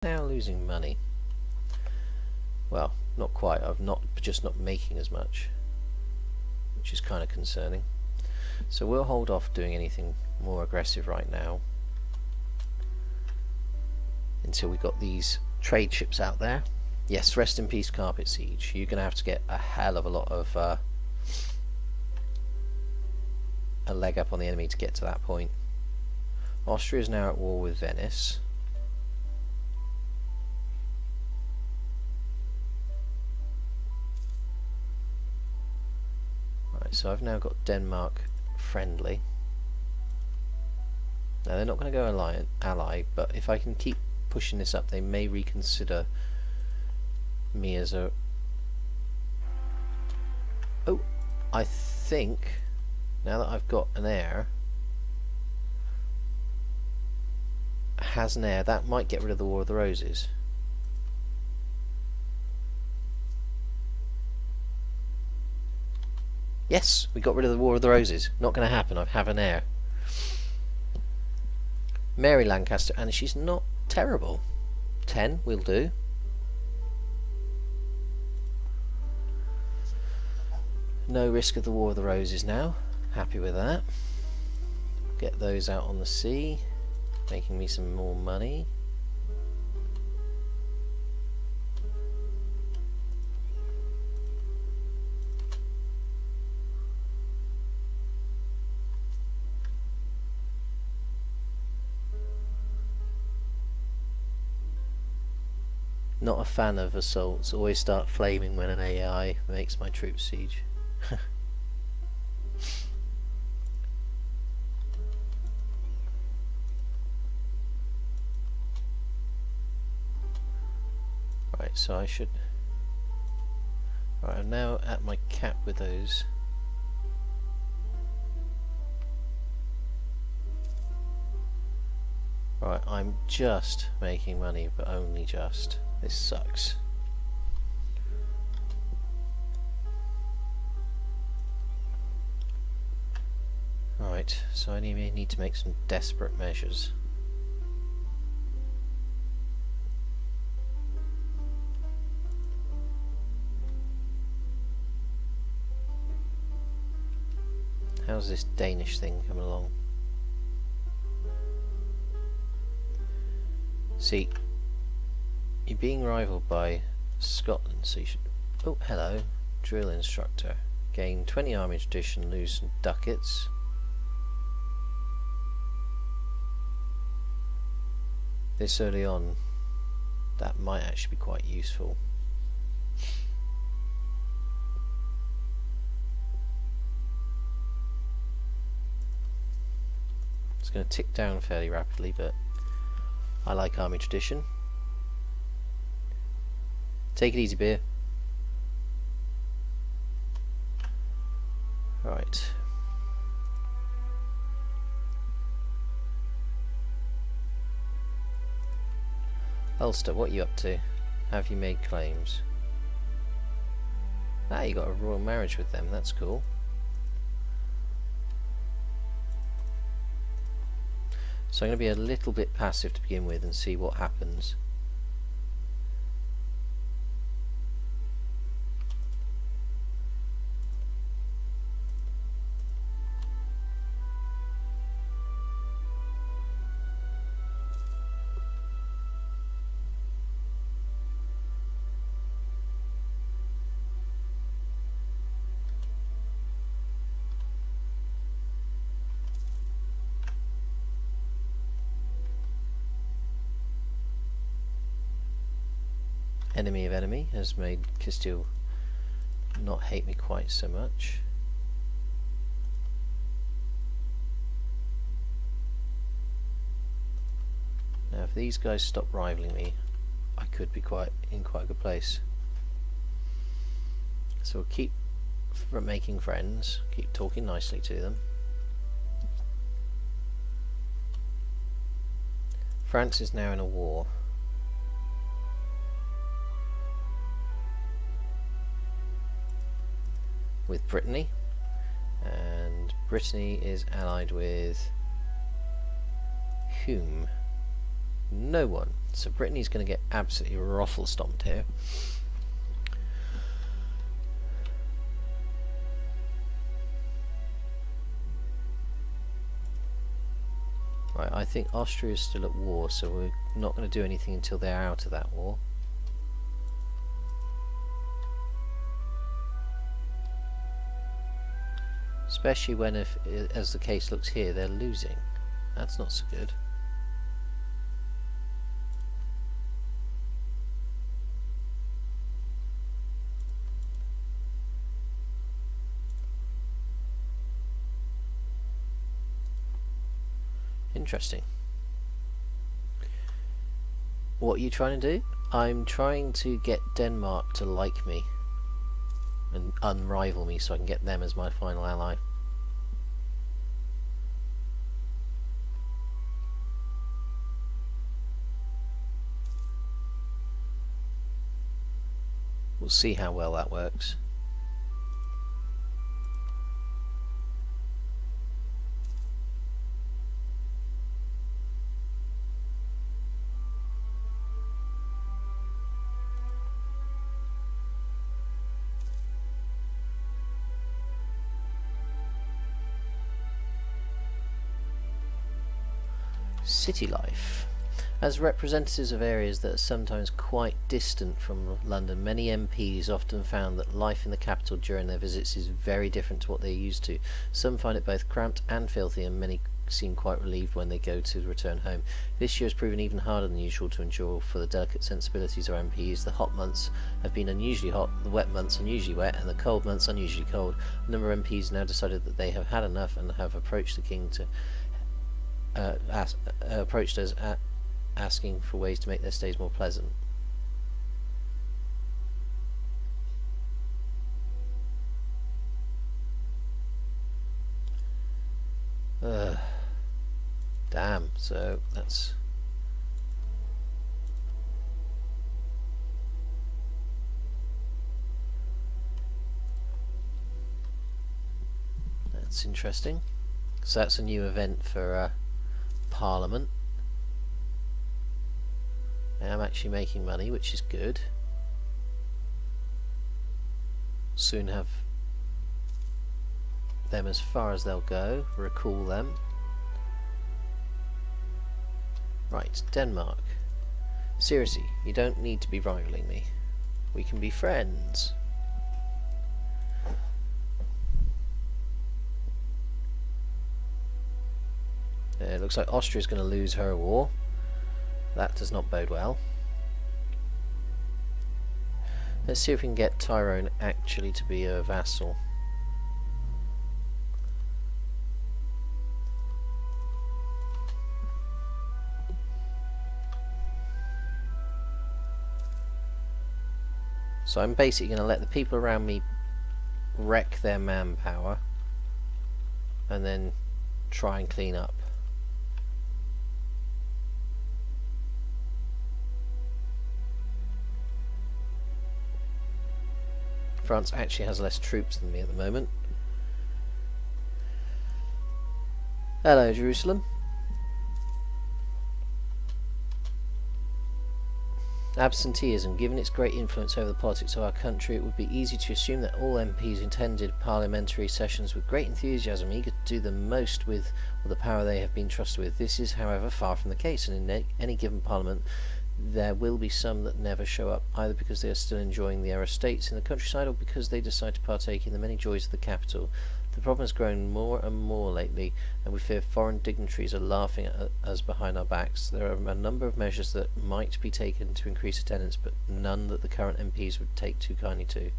Now losing money. Well, not quite. I've just not making as much, which is kind of concerning. So we'll hold off doing anything more aggressive right now until we got these trade ships out there. Yes, rest in peace, Carpet Siege. You're gonna have to get a hell of a lot of a leg up on the enemy to get to that point. Austria is now at war with Venice. Right, so I've now got Denmark friendly. Now they're not going to go ally, but if I can keep pushing this up, they may reconsider me as a... Oh, I think now that I've got an heir, has an heir, that might get rid of the War of the Roses. Yes, we got rid of the War of the Roses. Not going to happen. I have an heir. Mary Lancaster, and she's not terrible. 10 will do. No risk of the War of the Roses now. Happy with that. Get those out on the sea, making me some more money. Not a fan of assaults. Always start flaming when an AI makes my troops siege. Right, so I should... Right, I'm now at my cap with those. Right, I'm just making money, but only just. This sucks. Right, so I need to make some desperate measures. How's this Danish thing coming along? See, you're being rivaled by Scotland, so you should... Oh, hello. Drill instructor. Gain 20 army tradition, lose some ducats. This early on, that might actually be quite useful. It's going to tick down fairly rapidly, but I like army tradition. Take it easy, beer. Right. Ulster, what are you up to? Have you made claims? Ah, you got a royal marriage with them, that's cool. So I'm going to be a little bit passive to begin with and see what happens. Enemy of enemy has made Castile not hate me quite so much. Now if these guys stop rivaling me, I could be in quite a good place. So we'll keep making friends, keep talking nicely to them. France is now in a war. With Brittany, and Brittany is allied with whom? No one. So Brittany's going to get absolutely ruffle stomped here. Right, I think Austria is still at war, so we're not going to do anything until they're out of that war. Especially when, if, as the case looks here, they're losing. That's not so good. Interesting. What are you trying to do? I'm trying to get Denmark to like me and unrival me so I can get them as my final ally. We'll see how well that works. City life. As representatives of areas that are sometimes quite distant from London, many MPs often found that life in the capital during their visits is very different to what they're used to. Some find it both cramped and filthy, and many seem quite relieved when they go to return home. This year has proven even harder than usual to endure for the delicate sensibilities of MPs. The hot months have been unusually hot, the wet months unusually wet, and the cold months unusually cold. A number of MPs now decided that they have had enough and have approached the King to approached us asking for ways to make their stays more pleasant. Damn, so that's interesting. So that's a new event for Parliament. I am actually making money, which is good. Soon have them as far as they'll go. Recall them. Right, Denmark. Seriously, you don't need to be rivaling me. We can be friends. It looks like Austria's going to lose her war. That does not bode well. Let's see if we can get Tyrone actually to be a vassal. So I'm basically going to let the people around me wreck their manpower and then try and clean up. France actually has less troops than me at the moment. Hello, Jerusalem. Absenteeism. Given its great influence over the politics of our country, it would be easy to assume that all MPs attended parliamentary sessions with great enthusiasm, eager to do the most with the power they have been trusted with. This is, however, far from the case, and in any given parliament there will be some that never show up, either because they are still enjoying their estates in the countryside or because they decide to partake in the many joys of the capital. The problem has grown more and more lately, and we fear foreign dignitaries are laughing at us behind our backs. There are a number of measures that might be taken to increase attendance, but none that the current MPs would take too kindly to.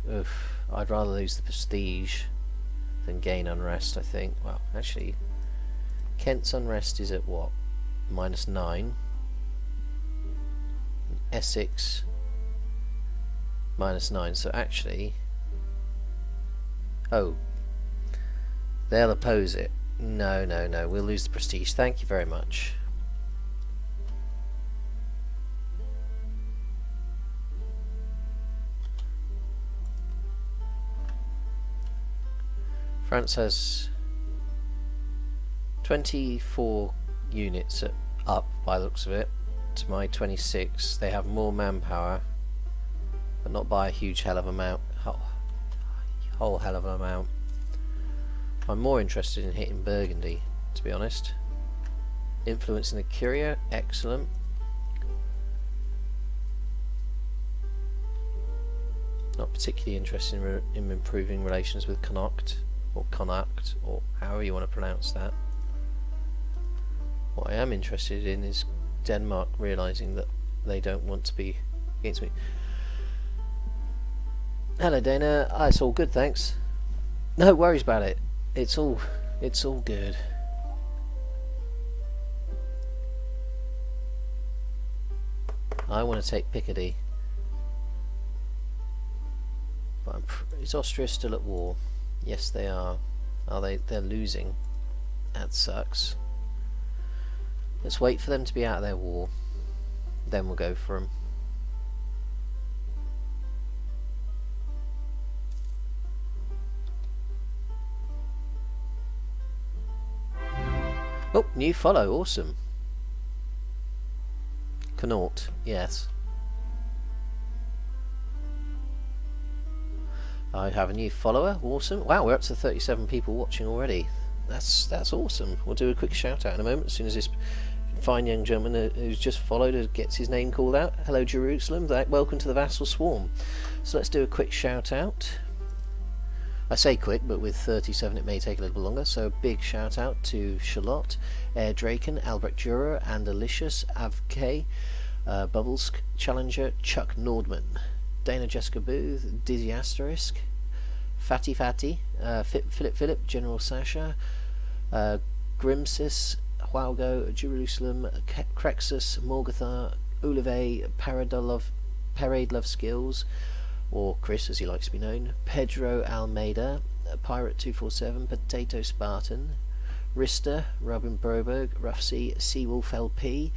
Oof, I'd rather lose the prestige than gain unrest, I think. Well, actually, Kent's unrest is at what? -9. Essex -9. So actually, oh, they'll oppose it. No, no, no. We'll lose the prestige. Thank you very much. France has 24 units up by the looks of it to my 26. They have more manpower, but not by a huge hell of amount. Whole hell of an amount. I'm more interested in hitting Burgundy, to be honest. Influencing the Curia, excellent. Not particularly interested in improving relations with Connacht, or however you want to pronounce that. What I am interested in is Denmark realising that they don't want to be against me. Hello Dana, it's all good, thanks. No worries about it. It's all good. I want to take Picardy. But is Austria still at war? Yes, they are. Are they? They're losing. That sucks. Let's wait for them to be out of their war. Then we'll go for them. Oh, new follow, awesome. Connaught, yes. I have a new follower, awesome. Wow, we're up to 37 people watching already. That's awesome. We'll do a quick shout out in a moment as soon as this fine young gentleman who's just followed gets his name called out. Hello Jerusalem, welcome to the Vassal Swarm. So let's do a quick shout out. I say quick, but with 37 it may take a little bit longer. So big shout out to Charlotte, Air Draken, Albrecht Dürer, and Alicious, Avk, Bubbles Challenger, Chuck Nordman, Dana Jessica Booth, Dizzy Asterisk, Fatty, Philip, General Sasha, Grimsis, Hualgo, Jerusalem, Crexus, Morgathar, Ulive, Parade Love Skills, or Chris as he likes to be known, Pedro Almeida, Pirate 247, Potato Spartan, Rista, Robin Broberg, Ruffsy, Seawolf LP,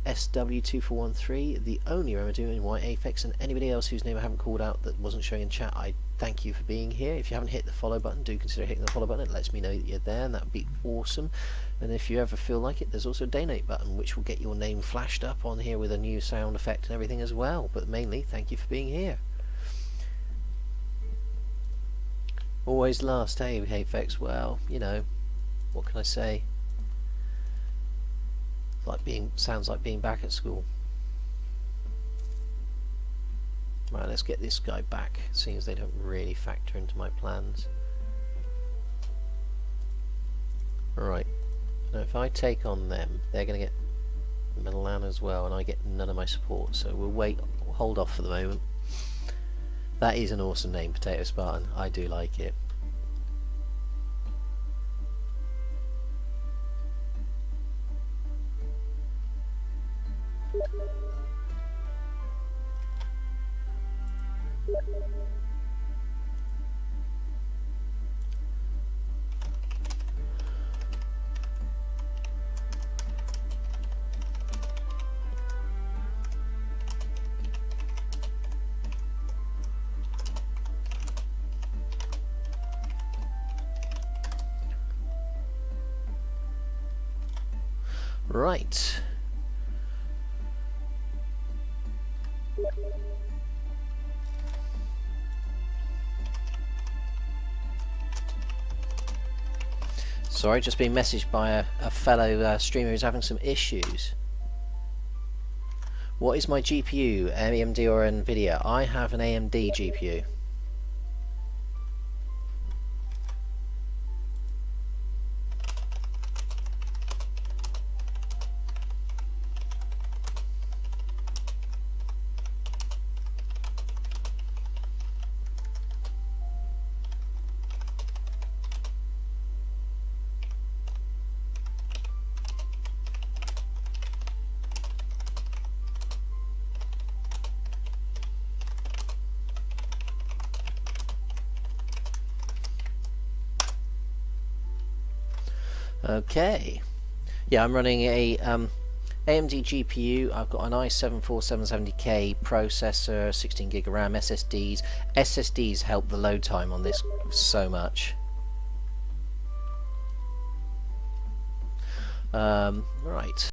SW2413, the only Remedy in White Apex, and anybody else whose name I haven't called out that wasn't showing in chat. I thank you for being here. If you haven't hit the follow button, do consider hitting the follow button. It lets me know that you're there, and that would be awesome. And if you ever feel like it, there's also a donate button which will get your name flashed up on here with a new sound effect and everything as well. But mainly, thank you for being here. Always last, hey Apex. Well, you know, what can I say? Sounds like being back at school. Right, let's get this guy back, seeing as they don't really factor into my plans. Right, now if I take on them, they're going to get Milan as well, and I get none of my support, so we'll hold off for the moment. That is an awesome name, Potato Spartan. I do like it. Right. Sorry, just being messaged by a fellow streamer who's having some issues. What is my GPU, AMD or Nvidia? I have an AMD GPU. Okay, yeah, I'm running a AMD GPU. I've got an i7-4770K processor, 16GB of RAM, SSDs. SSDs help the load time on this so much. Right.